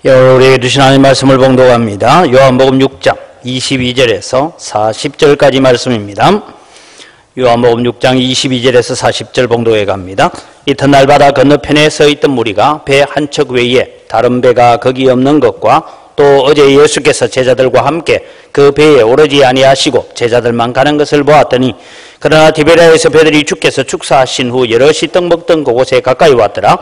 우리에게 주신 하나님 말씀을 봉독합니다. 요한복음 6장 22절에서 40절까지 말씀입니다. 요한복음 6장 22절에서 40절 봉독해 갑니다. 이튿날 바다 건너편에 서 있던 무리가 배 한 척 외에 다른 배가 거기 없는 것과 또 어제 예수께서 제자들과 함께 그 배에 오르지 아니하시고 제자들만 가는 것을 보았더니, 그러나 디베랴에서 배들이 주께서 축사하신 후 여럿이 떡 먹던 그곳에 가까이 왔더라.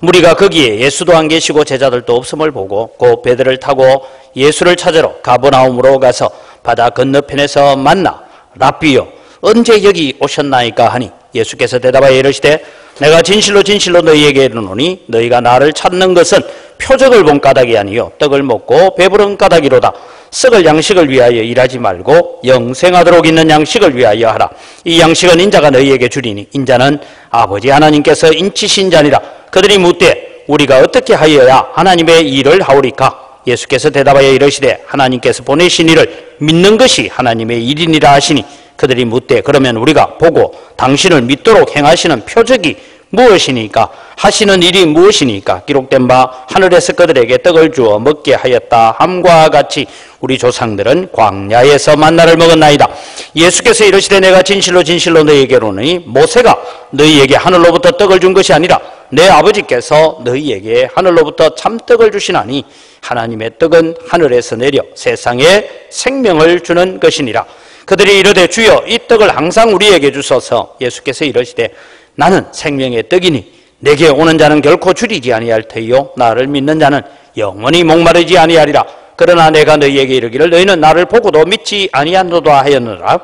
무리가 거기에 예수도 안 계시고 제자들도 없음을 보고 곧 배들을 타고 예수를 찾으러 가버나움으로 가서 바다 건너편에서 만나 랍비요 언제 여기 오셨나이까 하니, 예수께서 대답하여 이르시되 내가 진실로 진실로 너희에게 이르노니 너희가 나를 찾는 것은 표적을 본 까닭이 아니요 떡을 먹고 배부른 까닭이로다. 썩을 양식을 위하여 일하지 말고 영생하도록 있는 양식을 위하여 하라. 이 양식은 인자가 너희에게 주리니 인자는 아버지 하나님께서 인치신 자니라. 그들이 묻되 우리가 어떻게 하여야 하나님의 일을 하오리까? 예수께서 대답하여 이르시되 하나님께서 보내신 일을 믿는 것이 하나님의 일이니라 하시니, 그들이 묻되 그러면 우리가 보고 당신을 믿도록 행하시는 표적이 무엇이니까? 하시는 일이 무엇이니까? 기록된 바 하늘에서 그들에게 떡을 주어 먹게 하였다 함과 같이 우리 조상들은 광야에서 만나를 먹었나이다. 예수께서 이르시되 내가 진실로 진실로 너희에게 이르노니 모세가 너희에게 하늘로부터 떡을 준 것이 아니라 내 아버지께서 너희에게 하늘로부터 참떡을 주시나니, 하나님의 떡은 하늘에서 내려 세상에 생명을 주는 것이니라. 그들이 이르되 주여 이 떡을 항상 우리에게 주소서. 예수께서 이르시되 나는 생명의 떡이니 내게 오는 자는 결코 줄이지 아니할 터이요 나를 믿는 자는 영원히 목마르지 아니하리라. 그러나 내가 너희에게 이르기를 너희는 나를 보고도 믿지 아니하노라 하였느라.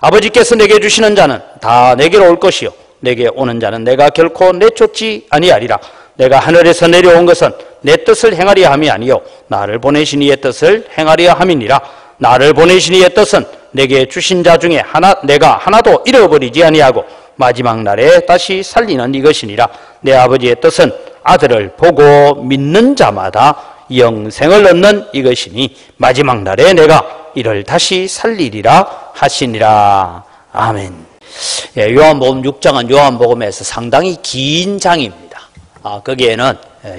아버지께서 내게 주시는 자는 다 내게로 올 것이요 내게 오는 자는 내가 결코 내쫓지 아니하리라. 내가 하늘에서 내려온 것은 내 뜻을 행하려 함이 아니요 나를 보내신 이의 뜻을 행하려 함이니라. 나를 보내신 이의 뜻은 내게 주신 자 중에 내가 하나도 잃어버리지 아니하고 마지막 날에 다시 살리는 이것이니라. 내 아버지의 뜻은 아들을 보고 믿는 자마다 영생을 얻는 이것이니 마지막 날에 내가 이를 다시 살리리라 하시니라. 아멘. 요한복음 6장은 요한복음에서 상당히 긴 장입니다. 거기에는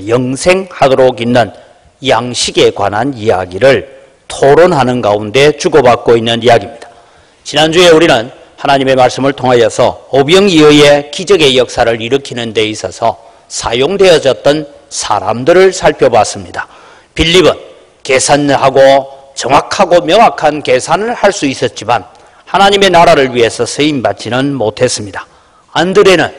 영생하도록 있는 양식에 관한 이야기를 토론하는 가운데 주고받고 있는 이야기입니다. 지난주에 우리는 하나님의 말씀을 통하여서 오병이어의 기적의 역사를 일으키는 데 있어서 사용되어졌던 사람들을 살펴봤습니다. 빌립은 계산하고 정확하고 명확한 계산을 할 수 있었지만 하나님의 나라를 위해서 쓰임받지는 못했습니다. 안드레는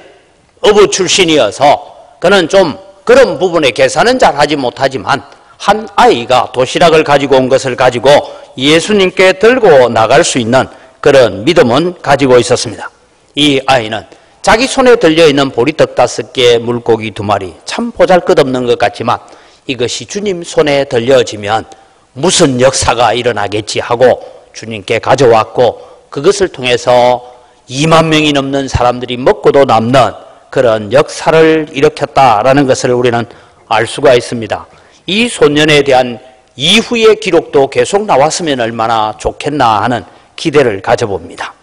어부 출신이어서 그는 좀 그런 부분에 계산은 잘 하지 못하지만 한 아이가 도시락을 가지고 온 것을 가지고 예수님께 들고 나갈 수 있는 그런 믿음은 가지고 있었습니다. 이 아이는 자기 손에 들려있는 보리떡 5개, 물고기 2마리, 참 보잘것없는 것 같지만 이것이 주님 손에 들려지면 무슨 역사가 일어나겠지 하고 주님께 가져왔고, 그것을 통해서 2만 명이 넘는 사람들이 먹고도 남는 그런 역사를 일으켰다라는 것을 우리는 알 수가 있습니다. 이 소년에 대한 이후의 기록도 계속 나왔으면 얼마나 좋겠나 하는 기대를 가져봅니다.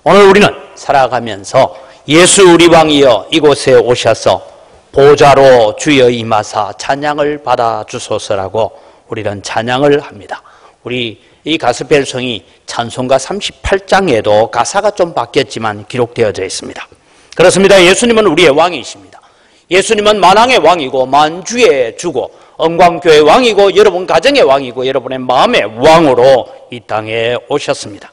오늘 우리는 살아가면서 예수 우리 왕이여 이곳에 오셔서 보좌로 주여 임하사 찬양을 받아 주소서라고 우리는 찬양을 합니다. 우리 이 가스펠성이 찬송가 38장에도 가사가 좀 바뀌었지만 기록되어져 있습니다. 그렇습니다. 예수님은 우리의 왕이십니다. 예수님은 만왕의 왕이고 만주의 주고 영광교회의 왕이고 여러분 가정의 왕이고 여러분의 마음의 왕으로 이 땅에 오셨습니다.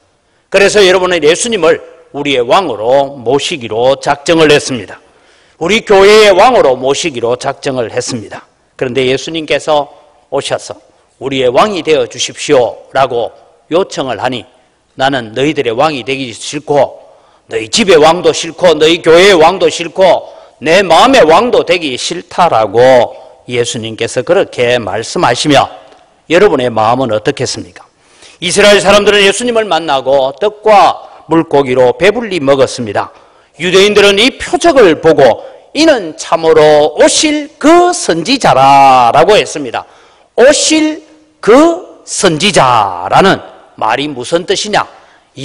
그래서 여러분은 예수님을 우리의 왕으로 모시기로 작정을 했습니다. 우리 교회의 왕으로 모시기로 작정을 했습니다. 그런데 예수님께서 오셔서 우리의 왕이 되어 주십시오 라고 요청을 하니, 나는 너희들의 왕이 되기 싫고 너희 집의 왕도 싫고 너희 교회의 왕도 싫고 내 마음의 왕도 되기 싫다라고 예수님께서 그렇게 말씀하시면 여러분의 마음은 어떻겠습니까? 이스라엘 사람들은 예수님을 만나고 떡과 물고기로 배불리 먹었습니다. 유대인들은 이 표적을 보고 이는 참으로 오실 그 선지자라고 했습니다. 오실 그 선지자라는 말이 무슨 뜻이냐?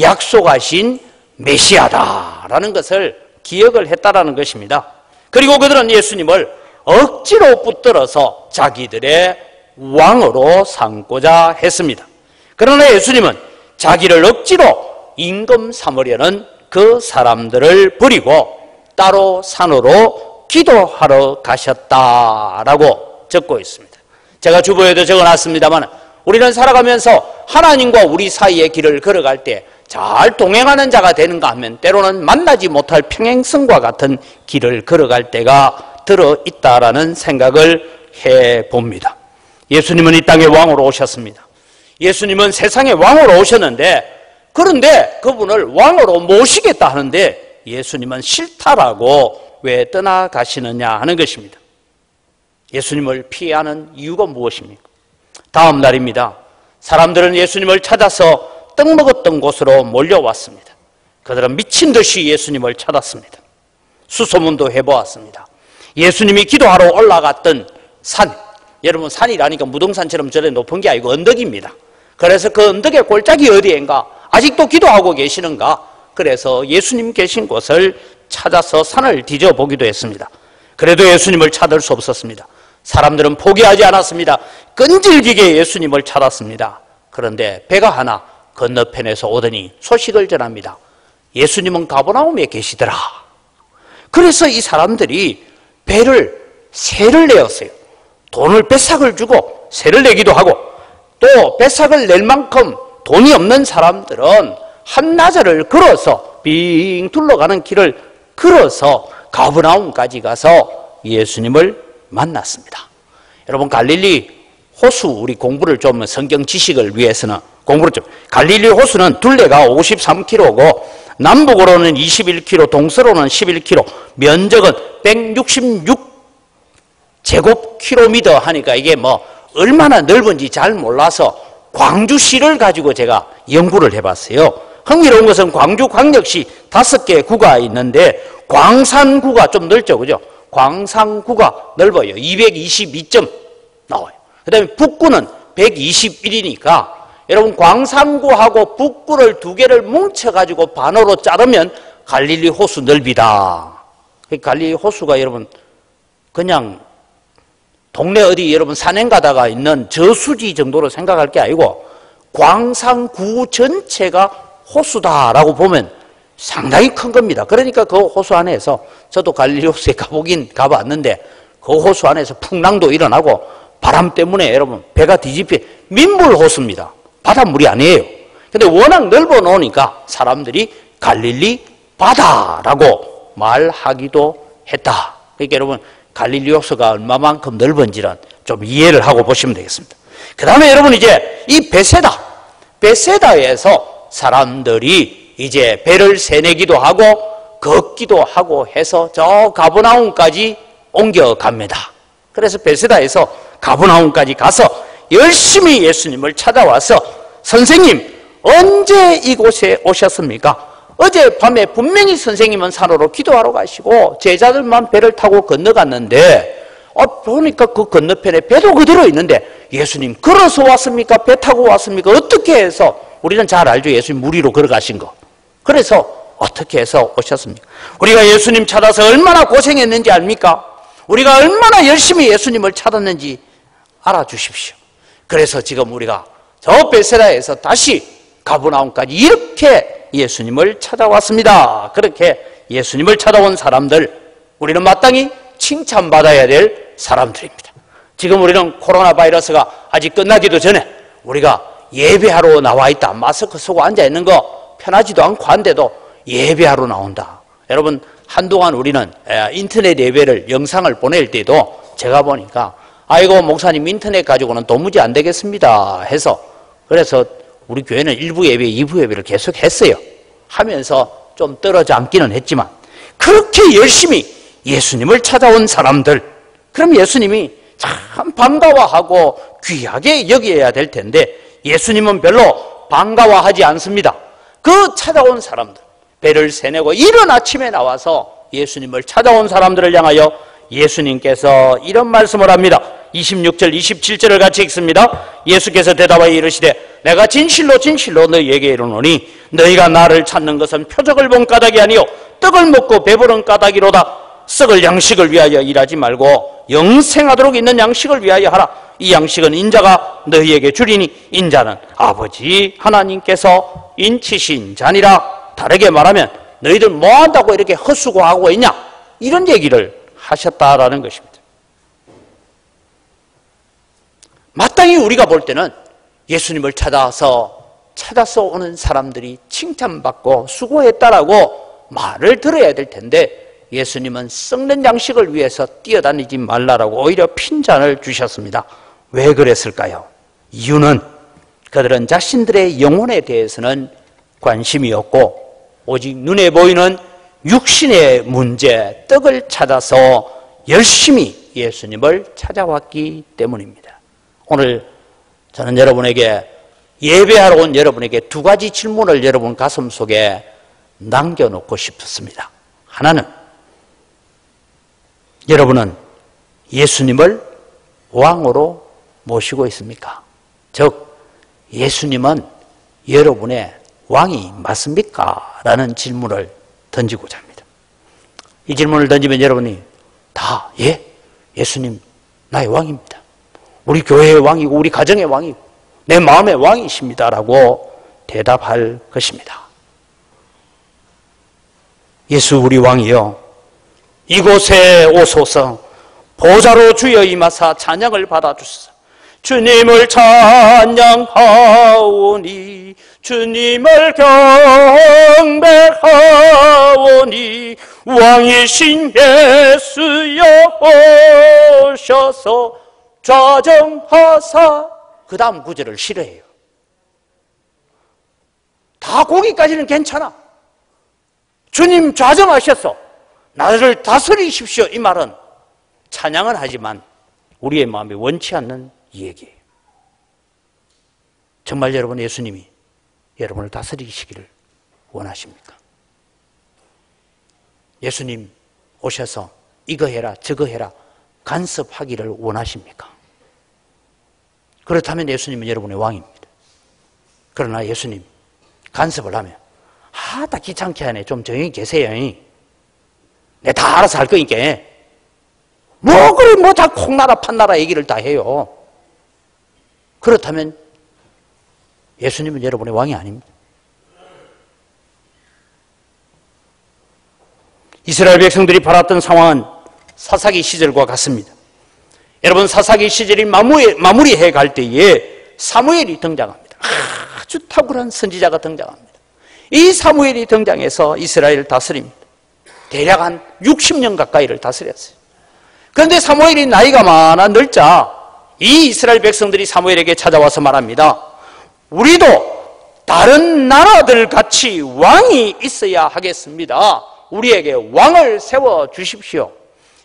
약속하신 메시아다라는 것을 기억을 했다라는 것입니다. 그리고 그들은 예수님을 억지로 붙들어서 자기들의 왕으로 삼고자 했습니다. 그러나 예수님은 자기를 억지로 임금 삼으려는 그 사람들을 버리고 따로 산으로 기도하러 가셨다라고 적고 있습니다. 제가 주보에도 적어놨습니다만 우리는 살아가면서 하나님과 우리 사이의 길을 걸어갈 때 잘 동행하는 자가 되는가 하면 때로는 만나지 못할 평행선과 같은 길을 걸어갈 때가 들어있다라는 생각을 해봅니다. 예수님은 이 땅에 왕으로 오셨습니다. 예수님은 세상에 왕으로 오셨는데 그런데 그분을 왕으로 모시겠다 하는데 예수님은 싫다라고 왜 떠나가시느냐 하는 것입니다. 예수님을 피하는 이유가 무엇입니까? 다음 날입니다. 사람들은 예수님을 찾아서 떡 먹었던 곳으로 몰려왔습니다. 그들은 미친 듯이 예수님을 찾았습니다. 수소문도 해보았습니다. 예수님이 기도하러 올라갔던 산, 여러분 산이라니까 무등산처럼 저래 높은 게 아니고 언덕입니다. 그래서 그 언덕의 골짜기 어디인가? 아직도 기도하고 계시는가? 그래서 예수님 계신 곳을 찾아서 산을 뒤져보기도 했습니다. 그래도 예수님을 찾을 수 없었습니다. 사람들은 포기하지 않았습니다. 끈질기게 예수님을 찾았습니다. 그런데 배가 하나 건너편에서 오더니 소식을 전합니다. 예수님은 가버나움에 계시더라. 그래서 이 사람들이 세를 내었어요. 돈을 뱃삭을 주고 세를 내기도 하고 또 뱃삭을 낼 만큼 돈이 없는 사람들은 한나절을 걸어서 빙 둘러가는 길을 걸어서 가버나움까지 가서 예수님을 만났습니다. 여러분 갈릴리 호수 우리 공부를 좀 성경 지식을 위해서는 공부를 좀 갈릴리 호수는 둘레가 53km고 남북으로는 21km, 동서로는 11km, 면적은 166제곱킬로미터 하니까 이게 뭐 얼마나 넓은지 잘 몰라서 광주시를 가지고 제가 연구를 해봤어요. 흥미로운 것은 광주광역시 5개 구가 있는데 광산구가 좀 넓죠, 그죠? 광산구가 넓어요. 222점 나와요. 그 다음에 북구는 121이니까 여러분 광산구하고 북구를 두 개를 뭉쳐가지고 반으로 자르면 갈릴리 호수 넓이다. 갈릴리 호수가 여러분 그냥 동네 어디 여러분 산행 가다가 있는 저수지 정도로 생각할 게 아니고 광산구 전체가 호수다라고 보면 상당히 큰 겁니다. 그러니까 그 호수 안에서 저도 갈릴리 호수에 가봤는데 그 호수 안에서 풍랑도 일어나고 바람 때문에 여러분 배가 뒤집혀 민물 호수입니다. 바닷물이 아니에요. 근데 워낙 넓어 놓으니까 사람들이 갈릴리 바다라고 말하기도 했다. 그러니까 여러분 갈릴리 호수가 얼마만큼 넓은지는 좀 이해를 하고 보시면 되겠습니다. 그 다음에 여러분 이제 이 베세다에서 사람들이 이제 배를 세내기도 하고 걷기도 하고 해서 저 가버나움까지 옮겨갑니다. 그래서 베세다에서 가버나움까지 가서 열심히 예수님을 찾아와서 선생님 언제 이곳에 오셨습니까? 어젯밤에 분명히 선생님은 산으로 기도하러 가시고 제자들만 배를 타고 건너갔는데 보니까 그 건너편에 배도 그대로 있는데 예수님 걸어서 왔습니까? 배 타고 왔습니까? 어떻게 해서 우리는 잘 알죠. 예수님 물 위로 걸어가신 거. 그래서 어떻게 해서 오셨습니까? 우리가 예수님 찾아서 얼마나 고생했는지 압니까? 우리가 얼마나 열심히 예수님을 찾았는지 알아주십시오. 그래서 지금 우리가 저 베세다에서 다시 가버나움까지 이렇게 예수님을 찾아왔습니다. 그렇게 예수님을 찾아온 사람들, 우리는 마땅히 칭찬받아야 될 사람들입니다. 지금 우리는 코로나 바이러스가 아직 끝나기도 전에 우리가 예배하러 나와 있다. 마스크 쓰고 앉아 있는 거 편하지도 않고 한데도 예배하러 나온다. 여러분 한동안 우리는 인터넷 예배를 영상을 보낼 때도 제가 보니까 아이고 목사님 인터넷 가지고는 도무지 안 되겠습니다 해서 그래서 우리 교회는 1부 예배, 2부 예배를 계속 했어요. 하면서 좀 떨어져 앉기는 했지만 그렇게 열심히 예수님을 찾아온 사람들, 그럼 예수님이 참 반가워하고 귀하게 여겨야 될 텐데 예수님은 별로 반가워하지 않습니다. 그 찾아온 사람들, 배를 세내고 이른 아침에 나와서 예수님을 찾아온 사람들을 향하여 예수님께서 이런 말씀을 합니다. 26절 27절을 같이 읽습니다. 예수께서 대답하여 이르시되 내가 진실로 진실로 너희에게 이르노니 너희가 나를 찾는 것은 표적을 본 까닭이 아니요 떡을 먹고 배부른 까닭이로다. 썩을 양식을 위하여 일하지 말고 영생하도록 있는 양식을 위하여 하라. 이 양식은 인자가 너희에게 주리니 인자는 아버지 하나님께서 인치신 자니라. 다르게 말하면 너희들 뭐한다고 이렇게 헛수고하고 있냐, 이런 얘기를 하셨다라는 것입니다. 마땅히 우리가 볼 때는 예수님을 찾아서 오는 사람들이 칭찬받고 수고했다라고 말을 들어야 될 텐데, 예수님은 썩는 양식을 위해서 뛰어다니지 말라라고 오히려 핀잔을 주셨습니다. 왜 그랬을까요? 이유는 그들은 자신들의 영혼에 대해서는 관심이 없고 오직 눈에 보이는 육신의 문제, 떡을 찾아서 열심히 예수님을 찾아왔기 때문입니다. 오늘 저는 여러분에게, 예배하러 온 여러분에게 두 가지 질문을 여러분 가슴 속에 남겨놓고 싶습니다. 하나는, 여러분은 예수님을 왕으로 모시고 있습니까? 즉, 예수님은 여러분의 왕이 맞습니까? 라는 질문을 던지고자 합니다. 이 질문을 던지면 여러분이 다, 예, 예수님 나의 왕입니다. 우리 교회의 왕이고 우리 가정의 왕이고 내 마음의 왕이십니다 라고 대답할 것입니다. 예수 우리 왕이여, 이곳에 오소서. 보좌로 주여 임하사 찬양을 받아주소서. 주님을 찬양하오니 주님을 경배하오니 왕이신 예수여 오셔서 좌정하사. 그 다음 구절을 싫어해요. 다 거기까지는 괜찮아. 주님 좌정하셔서 나를 다스리십시오, 이 말은 찬양은 하지만 우리의 마음에 원치 않는 이 얘기예요. 정말 여러분, 예수님이 여러분을 다스리시기를 원하십니까? 예수님 오셔서 이거 해라 저거 해라 간섭하기를 원하십니까? 그렇다면 예수님은 여러분의 왕입니다. 그러나 예수님 간섭을 하면 다 귀찮게 하네, 좀 조용히 계세요, 내 다 알아서 할 거니까. 뭐 그래, 뭐 다 콩나라 판나라 얘기를 다 해요. 그렇다면 예수님은 여러분의 왕이 아닙니다. 이스라엘 백성들이 바랐던 상황은 사사기 시절과 같습니다. 여러분, 사사기 시절이 마무리해 갈 때에 사무엘이 등장합니다. 아주 탁월한 선지자가 등장합니다. 이 사무엘이 등장해서 이스라엘을 다스립니다. 대략 한 60년 가까이를 다스렸어요. 그런데 사무엘이 나이가 많아 늙자 이 이스라엘 백성들이 사무엘에게 찾아와서 말합니다. 우리도 다른 나라들 같이 왕이 있어야 하겠습니다. 우리에게 왕을 세워 주십시오.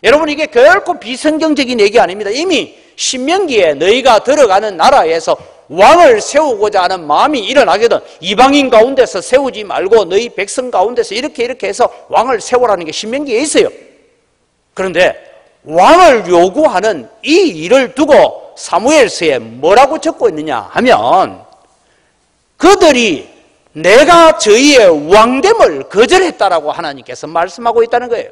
여러분, 이게 결코 비성경적인 얘기 아닙니다. 이미 신명기에 너희가 들어가는 나라에서 왕을 세우고자 하는 마음이 일어나거든. 이방인 가운데서 세우지 말고 너희 백성 가운데서 이렇게 해서 왕을 세우라는 게 신명기에 있어요. 그런데 왕을 요구하는 이 일을 두고 사무엘서에 뭐라고 적고 있느냐 하면, 그들이 내가 저희의 왕됨을 거절했다라고 하나님께서 말씀하고 있다는 거예요.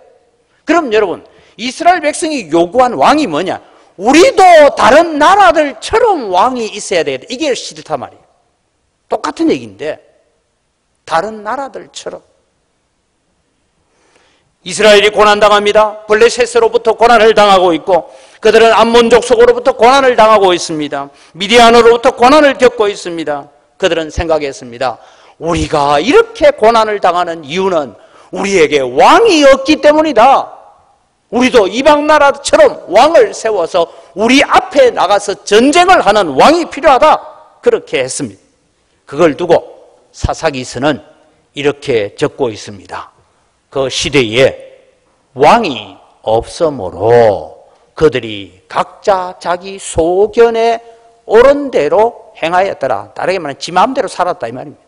그럼 여러분, 이스라엘 백성이 요구한 왕이 뭐냐? 우리도 다른 나라들처럼 왕이 있어야 되겠다. 이게 싫단 말이에요. 똑같은 얘기인데 다른 나라들처럼. 이스라엘이 고난당합니다. 블레셋으로부터 고난을 당하고 있고, 그들은 암몬족 속으로부터 고난을 당하고 있습니다. 미디안으로부터 고난을 겪고 있습니다. 그들은 생각했습니다. 우리가 이렇게 고난을 당하는 이유는 우리에게 왕이 없기 때문이다. 우리도 이방 나라처럼 왕을 세워서 우리 앞에 나가서 전쟁을 하는 왕이 필요하다. 그렇게 했습니다. 그걸 두고 사사기서는 이렇게 적고 있습니다. 그 시대에 왕이 없으므로 그들이 각자 자기 소견에 옳은 대로 행하였더라. 다르게 말하면 지 마음대로 살았다 이 말입니다.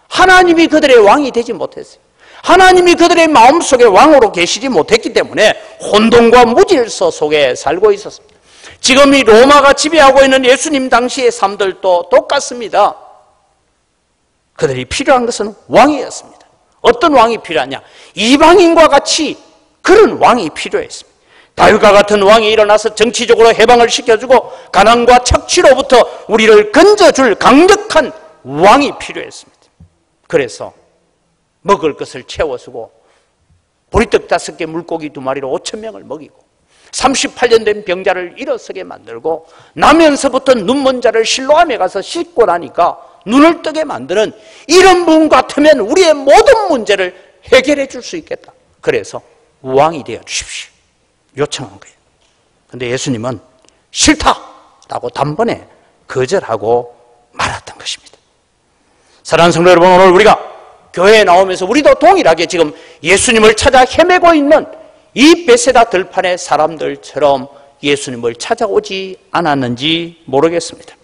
하나님이 그들의 왕이 되지 못했어요. 하나님이 그들의 마음속에 왕으로 계시지 못했기 때문에 혼돈과 무질서 속에 살고 있었습니다. 지금 이 로마가 지배하고 있는 예수님 당시의 삶들도 똑같습니다. 그들이 필요한 것은 왕이었습니다. 어떤 왕이 필요하냐? 이방인과 같이 그런 왕이 필요했습니다. 다윗과 같은 왕이 일어나서 정치적으로 해방을 시켜주고 가난과 착취로부터 우리를 건져줄 강력한 왕이 필요했습니다. 그래서 먹을 것을 채워주고 보리떡 5개 물고기 2마리로 5,000명을 먹이고 38년 된 병자를 일어서게 만들고 나면서부터 눈먼 자를 실로암에 가서 씻고 나니까 눈을 뜨게 만드는 이런 분 같으면 우리의 모든 문제를 해결해 줄 수 있겠다. 그래서 왕이 되어 주십시오 요청한 거예요. 그런데 예수님은 싫다라고 단번에 거절하고 말았던 것입니다. 사랑하는 성도 여러분, 오늘 우리가 교회에 나오면서 우리도 동일하게 지금 예수님을 찾아 헤매고 있는 이 베세다 들판의 사람들처럼 예수님을 찾아오지 않았는지 모르겠습니다.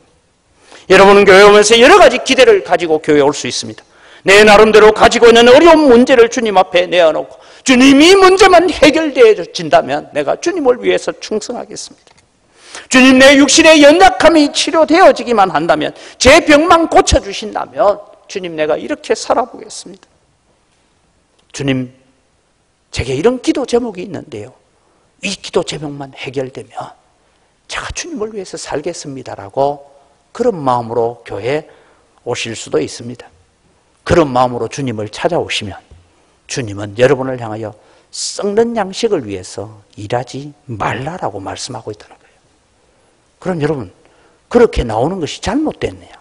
여러분은 교회에 오면서 여러 가지 기대를 가지고 교회에 올 수 있습니다. 내 나름대로 가지고 있는 어려운 문제를 주님 앞에 내어놓고 주님이 이 문제만 해결되어진다면 내가 주님을 위해서 충성하겠습니다. 주님, 내 육신의 연약함이 치료되어지기만 한다면, 제 병만 고쳐주신다면 주님, 내가 이렇게 살아보겠습니다. 주님, 제게 이런 기도 제목이 있는데요, 이 기도 제목만 해결되면 제가 주님을 위해서 살겠습니다라고 그런 마음으로 교회에 오실 수도 있습니다. 그런 마음으로 주님을 찾아오시면 주님은 여러분을 향하여 썩는 양식을 위해서 일하지 말라라고 말씀하고 있다는 거예요. 그럼 여러분, 그렇게 나오는 것이 잘못됐네요.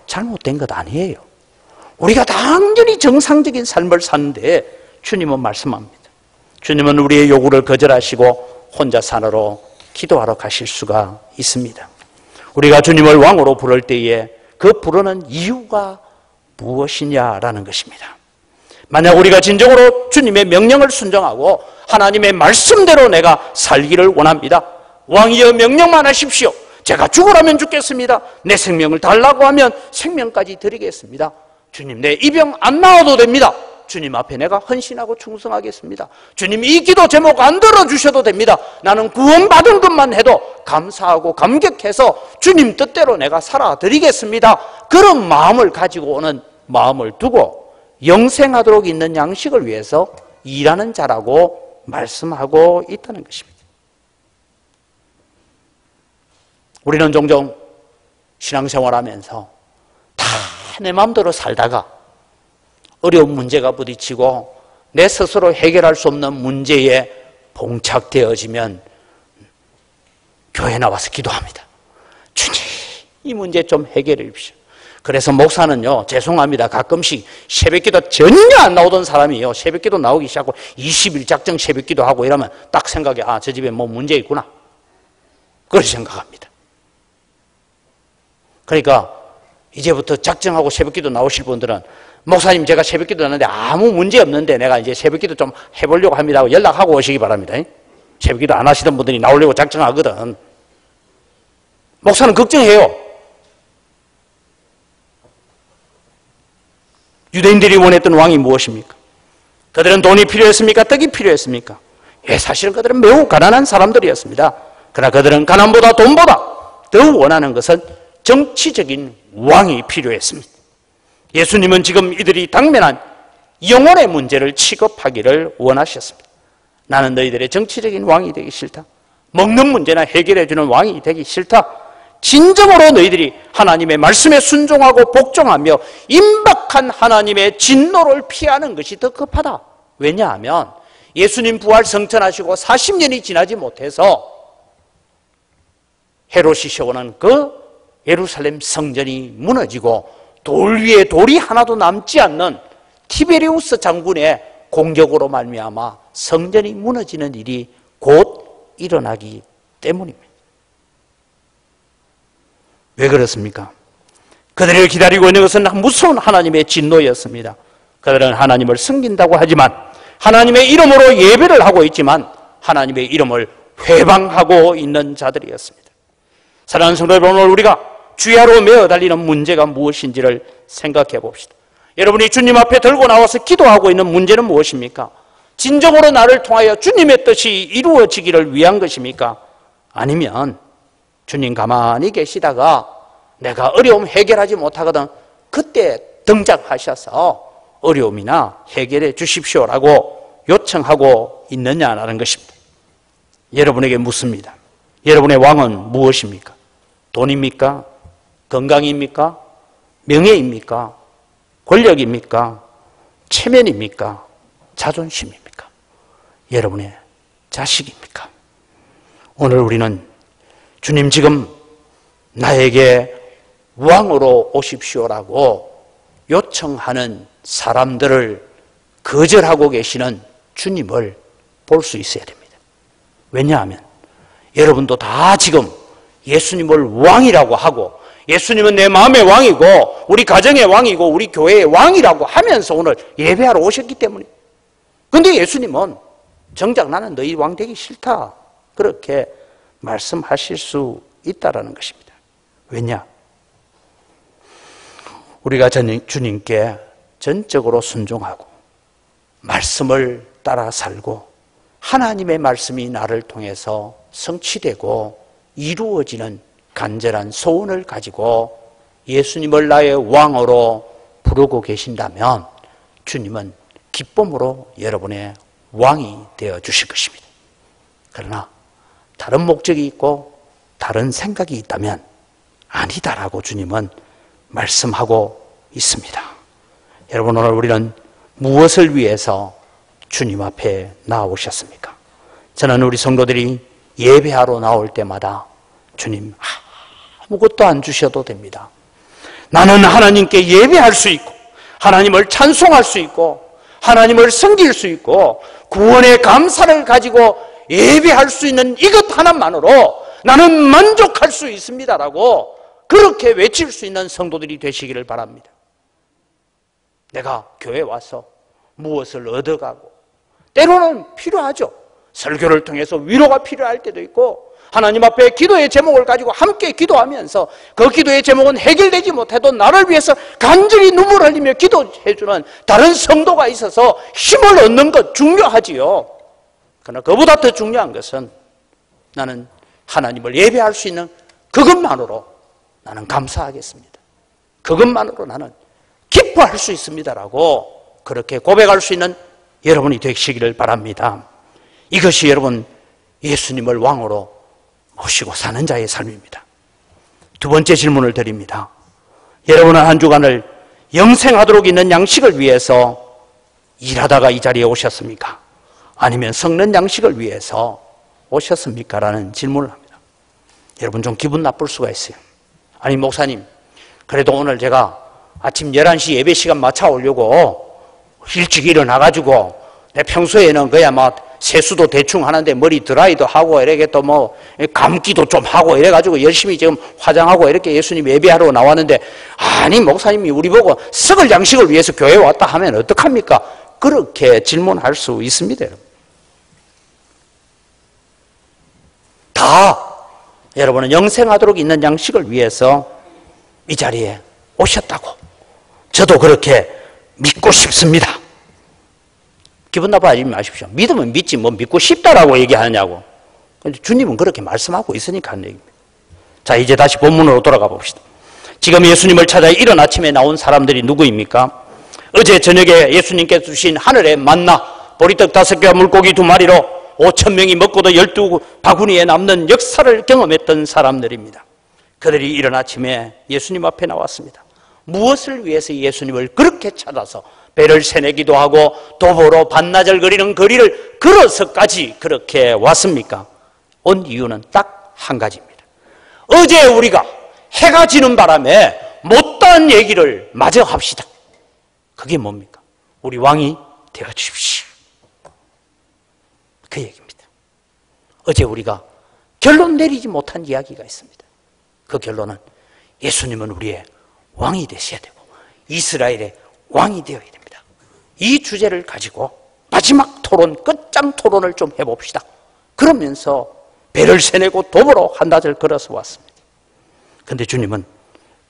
잘못된 것 아니에요. 우리가 당연히 정상적인 삶을 사는데 주님은 말씀합니다. 주님은 우리의 요구를 거절하시고 혼자 산으로 기도하러 가실 수가 있습니다. 우리가 주님을 왕으로 부를 때에 그 부르는 이유가 무엇이냐라는 것입니다. 만약 우리가 진정으로 주님의 명령을 순종하고 하나님의 말씀대로 내가 살기를 원합니다. 왕이여 명령만 하십시오. 제가 죽으라면 죽겠습니다. 내 생명을 달라고 하면 생명까지 드리겠습니다. 주님, 내 이 병 안 나와도 됩니다. 주님 앞에 내가 헌신하고 충성하겠습니다. 주님, 이 기도 제목 안 들어주셔도 됩니다. 나는 구원받은 것만 해도 감사하고 감격해서 주님 뜻대로 내가 살아드리겠습니다. 그런 마음을 가지고 오는 마음을 두고 영생하도록 있는 양식을 위해서 일하는 자라고 말씀하고 있다는 것입니다. 우리는 종종 신앙생활하면서 다 내 마음대로 살다가 어려운 문제가 부딪히고 내 스스로 해결할 수 없는 문제에 봉착되어지면 교회 나와서 기도합니다. 주님, 이 문제 좀 해결해 주십시오. 그래서 목사는요, 죄송합니다, 가끔씩 새벽기도 전혀 안 나오던 사람이요, 새벽기도 나오기 시작하고 20일 작정 새벽기도 하고 이러면 딱 생각해, 아, 저 집에 뭐 문제 있구나, 그렇게 생각합니다. 그러니까 이제부터 작정하고 새벽기도 나오실 분들은, 목사님, 제가 새벽기도 하는데 아무 문제 없는데 내가 이제 새벽기도 좀 해보려고 합니다 하고 연락하고 오시기 바랍니다. 새벽기도 안 하시던 분들이 나오려고 작정하거든. 목사는 걱정해요. 유대인들이 원했던 왕이 무엇입니까? 그들은 돈이 필요했습니까? 떡이 필요했습니까? 예, 사실은 그들은 매우 가난한 사람들이었습니다. 그러나 그들은 가난보다 돈보다 더 원하는 것은 정치적인 왕이 필요했습니다. 예수님은 지금 이들이 당면한 영혼의 문제를 취급하기를 원하셨습니다. 나는 너희들의 정치적인 왕이 되기 싫다. 먹는 문제나 해결해주는 왕이 되기 싫다. 진정으로 너희들이 하나님의 말씀에 순종하고 복종하며 임박한 하나님의 진노를 피하는 것이 더 급하다. 왜냐하면 예수님 부활 성천하시고 40년이 지나지 못해서 헤롯이 세우는 그 예루살렘 성전이 무너지고 돌 위에 돌이 하나도 남지 않는 티베리우스 장군의 공격으로 말미암아 성전이 무너지는 일이 곧 일어나기 때문입니다. 왜 그렇습니까? 그들을 기다리고 있는 것은 무서운 하나님의 진노였습니다. 그들은 하나님을 섬긴다고 하지만, 하나님의 이름으로 예배를 하고 있지만 하나님의 이름을 회방하고 있는 자들이었습니다. 사랑하는 성도 여러분, 오늘 우리가 주야로 메어 달리는 문제가 무엇인지를 생각해 봅시다. 여러분이 주님 앞에 들고 나와서 기도하고 있는 문제는 무엇입니까? 진정으로 나를 통하여 주님의 뜻이 이루어지기를 위한 것입니까? 아니면 주님 가만히 계시다가 내가 어려움 해결하지 못하거든 그때 등장하셔서 어려움이나 해결해 주십시오라고 요청하고 있느냐라는 것입니다. 여러분에게 묻습니다. 여러분의 왕은 무엇입니까? 돈입니까? 건강입니까? 명예입니까? 권력입니까? 체면입니까? 자존심입니까? 여러분의 자식입니까? 오늘 우리는 주님 지금 나에게 왕으로 오십시오라고 요청하는 사람들을 거절하고 계시는 주님을 볼 수 있어야 됩니다. 왜냐하면 여러분도 다 지금 예수님을 왕이라고 하고 예수님은 내 마음의 왕이고 우리 가정의 왕이고 우리 교회의 왕이라고 하면서 오늘 예배하러 오셨기 때문에. 그런데 예수님은 정작 나는 너희 왕 되기 싫다 그렇게 말씀하실 수 있다라는 것입니다. 왜냐? 우리가 주님께 전적으로 순종하고 말씀을 따라 살고 하나님의 말씀이 나를 통해서 성취되고 이루어지는 간절한 소원을 가지고 예수님을 나의 왕으로 부르고 계신다면 주님은 기쁨으로 여러분의 왕이 되어 주실 것입니다. 그러나 다른 목적이 있고 다른 생각이 있다면 아니다라고 주님은 말씀하고 있습니다. 여러분, 오늘 우리는 무엇을 위해서 주님 앞에 나오셨습니까? 저는 우리 성도들이 예배하러 나올 때마다 주님 아무것도 안 주셔도 됩니다. 나는 하나님께 예배할 수 있고 하나님을 찬송할 수 있고 하나님을 섬길 수 있고 구원의 감사를 가지고 예배할 수 있는 이것 하나만으로 나는 만족할 수 있습니다라고 그렇게 외칠 수 있는 성도들이 되시기를 바랍니다. 내가 교회에 와서 무엇을 얻어가고 때로는 필요하죠. 설교를 통해서 위로가 필요할 때도 있고 하나님 앞에 기도의 제목을 가지고 함께 기도하면서 그 기도의 제목은 해결되지 못해도 나를 위해서 간절히 눈물을 흘리며 기도해주는 다른 성도가 있어서 힘을 얻는 것 중요하지요. 그러나 그보다 더 중요한 것은 나는 하나님을 예배할 수 있는 그것만으로 나는 감사하겠습니다. 그것만으로 나는 기뻐할 수 있습니다라고 그렇게 고백할 수 있는 여러분이 되시기를 바랍니다. 이것이 여러분 예수님을 왕으로 모시고 사는 자의 삶입니다. 두 번째 질문을 드립니다. 여러분은 한 주간을 영생하도록 있는 양식을 위해서 일하다가 이 자리에 오셨습니까? 아니면 썩는 양식을 위해서 오셨습니까? 라는 질문을 합니다. 여러분 좀 기분 나쁠 수가 있어요. 아니 목사님, 그래도 오늘 제가 아침 11시 예배 시간 맞춰 오려고 일찍 일어나가지고 내 평소에는 그야 막 세수도 대충 하는데 머리 드라이도 하고 이렇게 또 뭐 감기도 좀 하고 이래가지고 열심히 지금 화장하고 이렇게 예수님 예배하러 나왔는데 아니 목사님이 우리 보고 썩을 양식을 위해서 교회에 왔다 하면 어떡합니까? 그렇게 질문할 수 있습니다. 여러분. 다 여러분은 영생하도록 있는 양식을 위해서 이 자리에 오셨다고 저도 그렇게 믿고 싶습니다. 기분 나빠하지 마십시오. 믿으면 믿지 뭐 믿고 싶다라고 얘기하냐고. 주님은 그렇게 말씀하고 있으니까 하는 얘기입니다. 자, 이제 다시 본문으로 돌아가 봅시다. 지금 예수님을 찾아 이른 아침에 나온 사람들이 누구입니까? 어제 저녁에 예수님께서 주신 하늘의 만나 보리떡 5개와 물고기 2마리로 5,000명이 먹고도 12바구니에 남는 역사를 경험했던 사람들입니다. 그들이 이른 아침에 예수님 앞에 나왔습니다. 무엇을 위해서 예수님을 그렇게 찾아서 배를 새내기도 하고 도보로 반나절 거리는 거리를 걸어서까지 그렇게 왔습니까? 온 이유는 딱 한 가지입니다. 어제 우리가 해가 지는 바람에 못다한 얘기를 마저 합시다. 그게 뭡니까? 우리 왕이 되어 주십시오. 그 얘기입니다. 어제 우리가 결론 내리지 못한 이야기가 있습니다. 그 결론은 예수님은 우리의 왕이 되셔야 되고 이스라엘의 왕이 되어야 됩니다. 이 주제를 가지고 마지막 토론, 끝장 토론을 좀 해봅시다. 그러면서 배를 새내고 도보로 한나절 걸어서 왔습니다. 그런데 주님은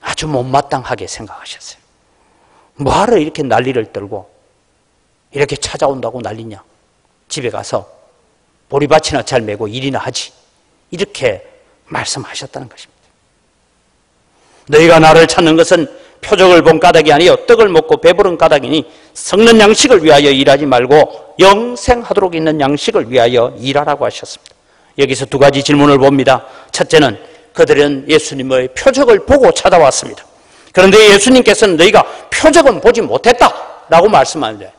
아주 못마땅하게 생각하셨어요. 뭐하러 이렇게 난리를 떨고 이렇게 찾아온다고 난리냐. 집에 가서 보리밭이나 잘 메고 일이나 하지. 이렇게 말씀하셨다는 것입니다. 너희가 나를 찾는 것은 표적을 본 까닭이 아니요 떡을 먹고 배부른 까닭이니 썩는 양식을 위하여 일하지 말고 영생하도록 있는 양식을 위하여 일하라고 하셨습니다. 여기서 두 가지 질문을 봅니다. 첫째는 그들은 예수님의 표적을 보고 찾아왔습니다. 그런데 예수님께서는 너희가 표적은 보지 못했다라고 말씀하는데,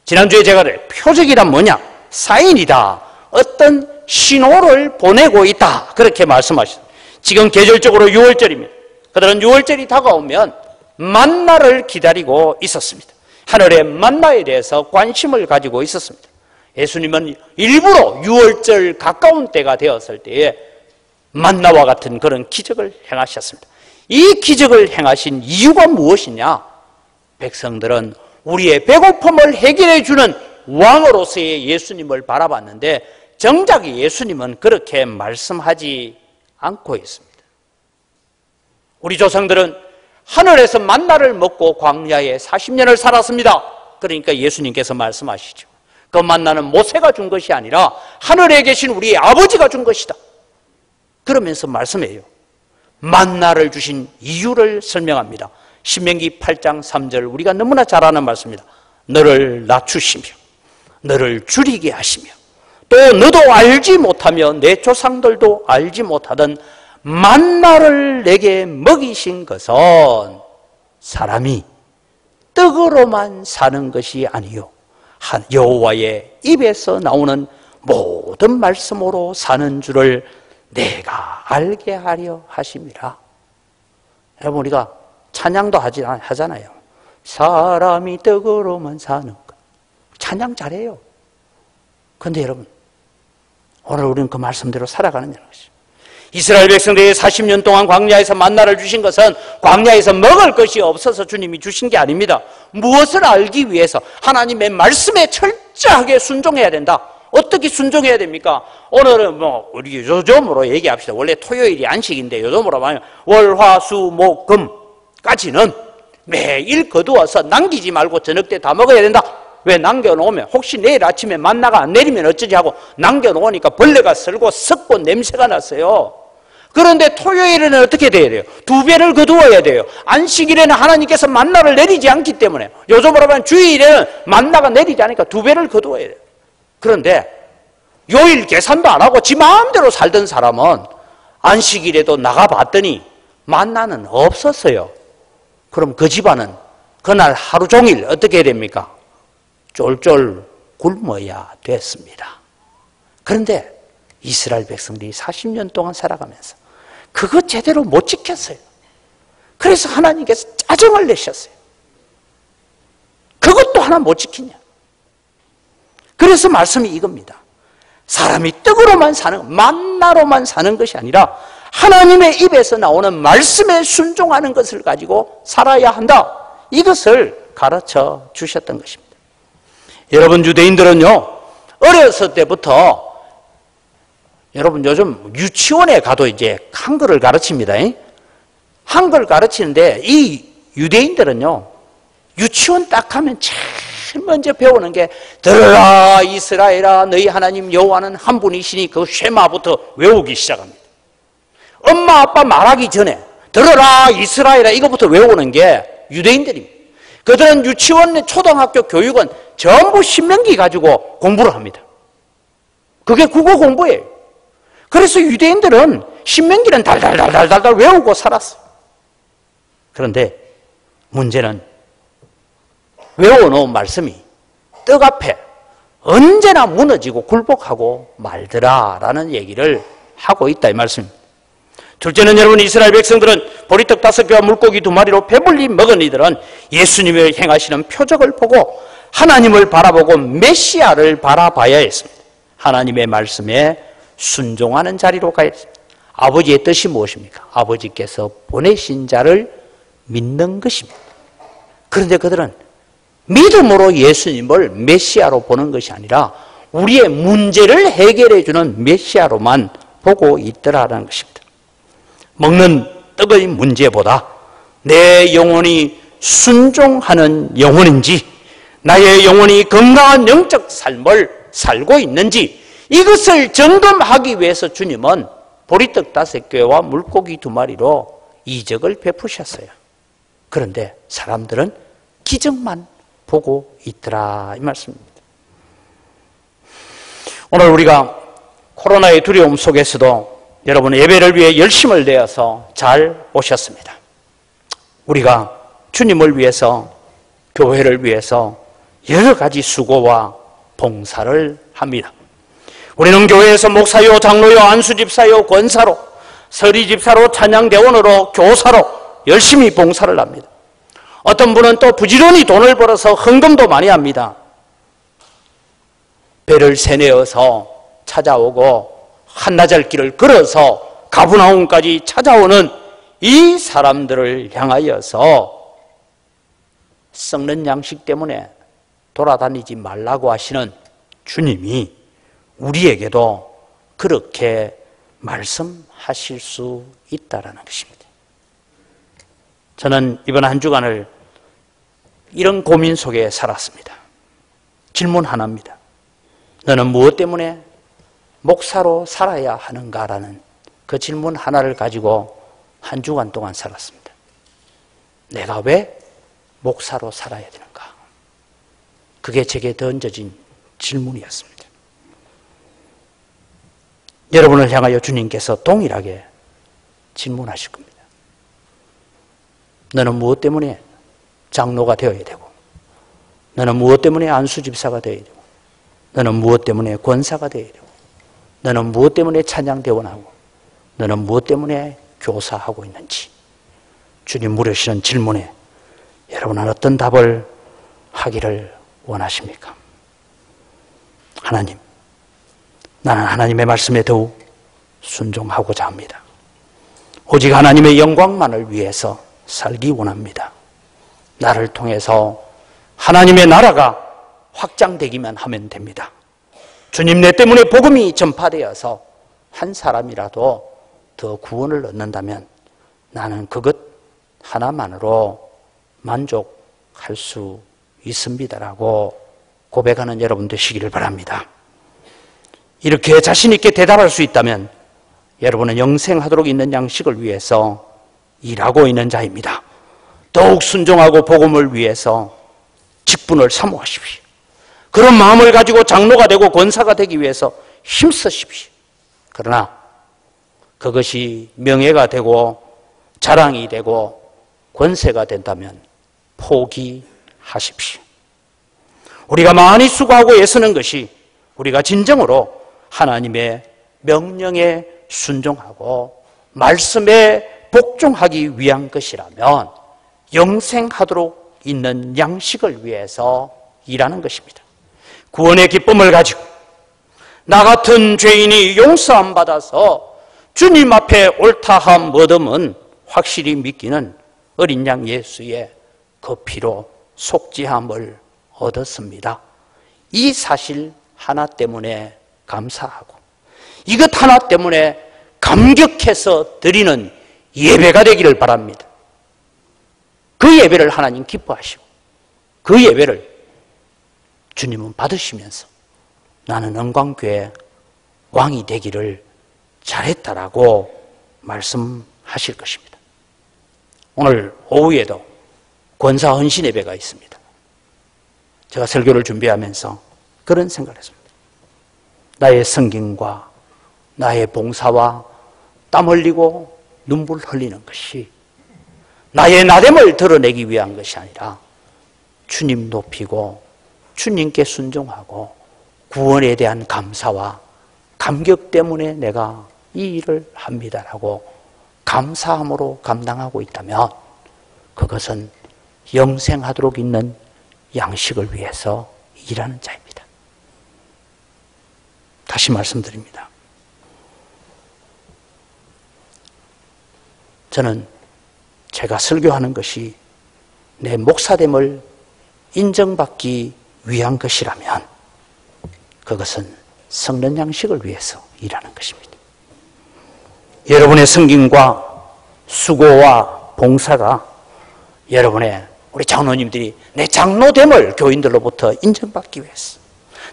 지난주에 제가 표적이란 뭐냐? 사인이다. 어떤 신호를 보내고 있다. 그렇게 말씀하셨습니다. 지금 계절적으로 6월절입니다. 그들은 6월절이 다가오면 만나를 기다리고 있었습니다. 하늘의 만나에 대해서 관심을 가지고 있었습니다. 예수님은 일부러 6월절 가까운 때가 되었을 때에 만나와 같은 그런 기적을 행하셨습니다. 이 기적을 행하신 이유가 무엇이냐? 백성들은 우리의 배고픔을 해결해 주는 왕으로서의 예수님을 바라봤는데 정작 예수님은 그렇게 말씀하지 않고 있습니다. 우리 조상들은 하늘에서 만나를 먹고 광야에 40년을 살았습니다. 그러니까 예수님께서 말씀하시죠. 그 만나는 모세가 준 것이 아니라 하늘에 계신 우리 아버지가 준 것이다. 그러면서 말씀해요. 만나를 주신 이유를 설명합니다. 신명기 8장 3절 우리가 너무나 잘 아는 말씀입니다. 너를 낮추시며 너를 줄이게 하시며 또 너도 알지 못하며 내 조상들도 알지 못하던 만나를 내게 먹이신 것은 사람이 떡으로만 사는 것이 아니요 여호와의 입에서 나오는 모든 말씀으로 사는 줄을 내가 알게 하려 하심이라. 여러분 우리가 찬양도 하잖아요. 사람이 떡으로만 사는 것. 찬양 잘해요. 그런데 여러분 오늘 우리는 그 말씀대로 살아가는 것이죠. 이스라엘 백성들이 40년 동안 광야에서 만나를 주신 것은 광야에서 먹을 것이 없어서 주님이 주신 게 아닙니다. 무엇을 알기 위해서 하나님의 말씀에 철저하게 순종해야 된다. 어떻게 순종해야 됩니까? 오늘은 우리 요즘으로 얘기합시다. 원래 토요일이 안식인데 요즘으로 말하면 월, 화, 수, 목, 금까지는 매일 거두어서 남기지 말고 저녁 때 다 먹어야 된다. 왜 남겨놓으면 혹시 내일 아침에 만나가 안 내리면 어쩌지 하고 남겨놓으니까 벌레가 쓸고 썩고 냄새가 났어요. 그런데 토요일에는 어떻게 돼야 돼요? 2배를 거두어야 돼요. 안식일에는 하나님께서 만나를 내리지 않기 때문에 요즘으로 보면 주일에는 만나가 내리지 않으니까 2배를 거두어야 돼요. 그런데 요일 계산도 안 하고 지 마음대로 살던 사람은 안식일에도 나가봤더니 만나는 없었어요. 그럼 그 집안은 그날 하루 종일 어떻게 해야 됩니까? 쫄쫄 굶어야 됐습니다. 그런데 이스라엘 백성들이 40년 동안 살아가면서 그거 제대로 못 지켰어요. 그래서 하나님께서 짜증을 내셨어요. 그것도 하나 못 지키냐. 그래서 말씀이 이겁니다. 사람이 떡으로만 사는, 만나로만 사는 것이 아니라 하나님의 입에서 나오는 말씀에 순종하는 것을 가지고 살아야 한다. 이것을 가르쳐 주셨던 것입니다. 여러분 유대인들은요 어렸을 때부터 여러분 요즘 유치원에 가도 이제 한글을 가르칩니다. 한글 가르치는데 이 유대인들은요 유치원 딱 하면 제일 먼저 배우는 게 들으라 이스라엘아 너희 하나님 여호와는 한 분이시니 그 쉐마부터 외우기 시작합니다. 엄마 아빠 말하기 전에 들으라 이스라엘아 이거부터 외우는 게 유대인들입니다. 그들은 유치원 초등학교 교육은 전부 신명기 가지고 공부를 합니다. 그게 국어 공부예요. 그래서 유대인들은 신명기는 달달달달달 외우고 살았어요. 그런데 문제는 외워놓은 말씀이 떡 앞에 언제나 무너지고 굴복하고 말더라라는 얘기를 하고 있다 이 말씀입니다. 둘째는 여러분 이스라엘 백성들은 보리떡 5개와 물고기 2마리로 배불리 먹은 이들은 예수님을 행하시는 표적을 보고 하나님을 바라보고 메시아를 바라봐야 했습니다. 하나님의 말씀에 순종하는 자리로 가야 했습니다. 아버지의 뜻이 무엇입니까? 아버지께서 보내신 자를 믿는 것입니다. 그런데 그들은 믿음으로 예수님을 메시아로 보는 것이 아니라 우리의 문제를 해결해 주는 메시아로만 보고 있더라라는 것입니다. 먹는 떡의 문제보다 내 영혼이 순종하는 영혼인지 나의 영혼이 건강한 영적 삶을 살고 있는지 이것을 점검하기 위해서 주님은 보리떡 5개와 물고기 2마리로 이적을 베푸셨어요. 그런데 사람들은 기적만 보고 있더라, 이 말씀입니다. 오늘 우리가 코로나의 두려움 속에서도 여러분 예배를 위해 열심을 내어서 잘 오셨습니다. 우리가 주님을 위해서, 교회를 위해서 여러 가지 수고와 봉사를 합니다. 우리는 교회에서 목사요, 장로요, 안수집사요, 권사로, 서리집사로, 찬양대원으로, 교사로 열심히 봉사를 합니다. 어떤 분은 또 부지런히 돈을 벌어서 헌금도 많이 합니다. 배를 세내어서 찾아오고 한나절 길을 걸어서 가브나움까지 찾아오는 이 사람들을 향하여서 썩는 양식 때문에 돌아다니지 말라고 하시는 주님이 우리에게도 그렇게 말씀하실 수 있다라는 것입니다. 저는 이번 한 주간을 이런 고민 속에 살았습니다. 질문 하나입니다. 너는 무엇 때문에 목사로 살아야 하는가라는 그 질문 하나를 가지고 한 주간 동안 살았습니다. 내가 왜 목사로 살아야 되는가? 그게 제게 던져진 질문이었습니다. 여러분을 향하여 주님께서 동일하게 질문하실 겁니다. 너는 무엇 때문에 장로가 되어야 되고, 너는 무엇 때문에 안수집사가 되어야 되고, 너는 무엇 때문에 권사가 되어야 되고, 너는 무엇 때문에 찬양대원하고, 너는 무엇 때문에 교사하고 있는지 주님 물으시는 질문에 여러분은 어떤 답을 하기를 원하십니까? 하나님, 나는 하나님의 말씀에 더욱 순종하고자 합니다. 오직 하나님의 영광만을 위해서 살기 원합니다. 나를 통해서 하나님의 나라가 확장되기만 하면 됩니다. 주님, 내 때문에 복음이 전파되어서 한 사람이라도 더 구원을 얻는다면 나는 그것 하나만으로 만족할 수 있습니다라고 고백하는 여러분 되시기를 바랍니다. 이렇게 자신 있게 대답할 수 있다면 여러분은 영생하도록 있는 양식을 위해서 일하고 있는 자입니다. 더욱 순종하고 복음을 위해서 직분을 사모하십시오. 그런 마음을 가지고 장로가 되고 권사가 되기 위해서 힘쓰십시오. 그러나 그것이 명예가 되고 자랑이 되고 권세가 된다면 포기하십시오. 우리가 많이 수고하고 애쓰는 것이 우리가 진정으로 하나님의 명령에 순종하고 말씀에 복종하기 위한 것이라면 영생하도록 있는 양식을 위해서 일하는 것입니다. 구원의 기쁨을 가지고 나 같은 죄인이 용서함 받아서 주님 앞에 옳다함 얻음은 확실히 믿기는 어린 양 예수의 그 피로 속죄함을 얻었습니다. 이 사실 하나 때문에 감사하고 이것 하나 때문에 감격해서 드리는 예배가 되기를 바랍니다. 그 예배를 하나님 기뻐하시고 그 예배를 주님은 받으시면서 나는 영광교회 왕이 되기를 잘했다라고 말씀하실 것입니다. 오늘 오후에도 권사 헌신 예배가 있습니다. 제가 설교를 준비하면서 그런 생각을 했습니다. 나의 성김과 나의 봉사와 땀 흘리고 눈물 흘리는 것이 나의 나됨을 드러내기 위한 것이 아니라 주님 높이고 주님께 순종하고 구원에 대한 감사와 감격 때문에 내가 이 일을 합니다라고 감사함으로 감당하고 있다면 그것은 영생하도록 있는 양식을 위해서 일하는 자입니다. 다시 말씀드립니다. 저는 제가 설교하는 것이 내 목사됨을 인정받기 위한 것이라면 그것은 썩는 양식을 위해서 일하는 것입니다. 여러분의 섬김과 수고와 봉사가 여러분의 우리 장로님들이 내 장로됨을 교인들로부터 인정받기 위해서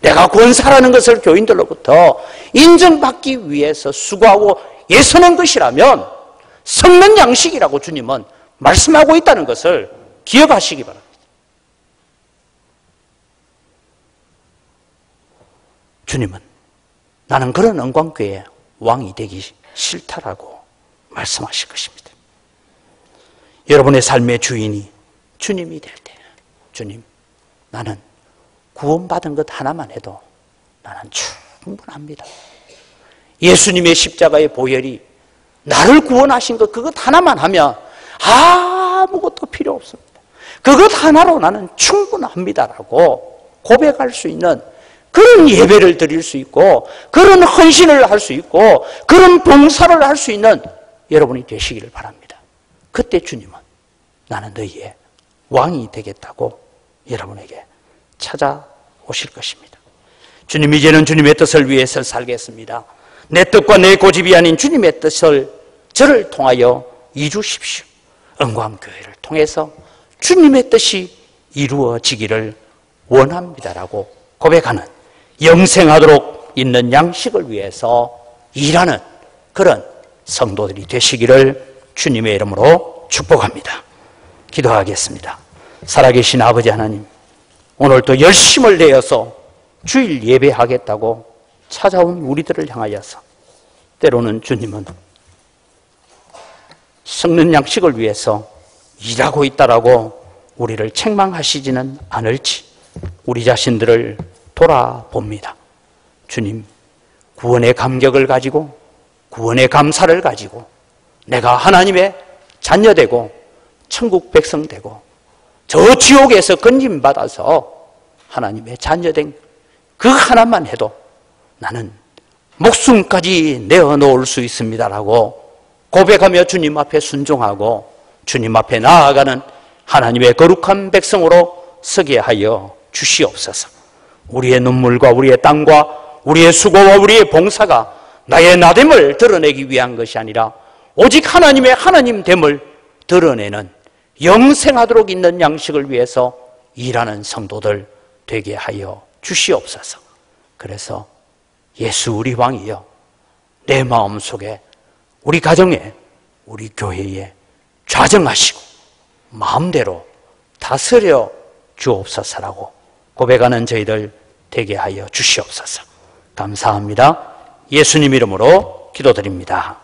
내가 권사라는 것을 교인들로부터 인정받기 위해서 수고하고 애쓰는 것이라면 썩는 양식이라고 주님은 말씀하고 있다는 것을 기억하시기 바랍니다. 주님은 나는 그런 영광교회의 왕이 되기 싫다라고 말씀하실 것입니다. 여러분의 삶의 주인이 주님이 될 때, 주님, 나는 구원받은 것 하나만 해도 나는 충분합니다. 예수님의 십자가의 보혈이 나를 구원하신 것 그것 하나만 하면 아무것도 필요 없습니다. 그것 하나로 나는 충분합니다라고 고백할 수 있는 그런 예배를 드릴 수 있고 그런 헌신을 할 수 있고 그런 봉사를 할 수 있는 여러분이 되시기를 바랍니다. 그때 주님은 나는 너희의 왕이 되겠다고 여러분에게 찾아오실 것입니다. 주님, 이제는 주님의 뜻을 위해서 살겠습니다. 내 뜻과 내 고집이 아닌 주님의 뜻을 저를 통하여 이루십시오. 은광교회를 통해서 주님의 뜻이 이루어지기를 원합니다라고 고백하는 영생하도록 있는 양식을 위해서 일하는 그런 성도들이 되시기를 주님의 이름으로 축복합니다. 기도하겠습니다. 살아계신 아버지 하나님, 오늘도 열심을 내어서 주일 예배하겠다고 찾아온 우리들을 향하여서 때로는 주님은 썩는 양식을 위해서 일하고 있다라고 우리를 책망하시지는 않을지 우리 자신들을 돌아봅니다. 주님, 구원의 감격을 가지고 구원의 감사를 가지고 내가 하나님의 자녀되고 천국 백성 되고 저 지옥에서 건짐받아서 하나님의 자녀된 그 하나만 해도 나는 목숨까지 내어놓을 수 있습니다라고 고백하며 주님 앞에 순종하고 주님 앞에 나아가는 하나님의 거룩한 백성으로 서게 하여 주시옵소서. 우리의 눈물과 우리의 땀과 우리의 수고와 우리의 봉사가 나의 나됨을 드러내기 위한 것이 아니라 오직 하나님의 하나님됨을 드러내는 영생하도록 있는 양식을 위해서 일하는 성도들 되게 하여 주시옵소서. 그래서 예수 우리 왕이여 내 마음속에 우리 가정에 우리 교회에 좌정하시고 마음대로 다스려 주옵소서라고 고백하는 저희들 되게 하여 주시옵소서. 감사합니다. 예수님 이름으로 기도드립니다.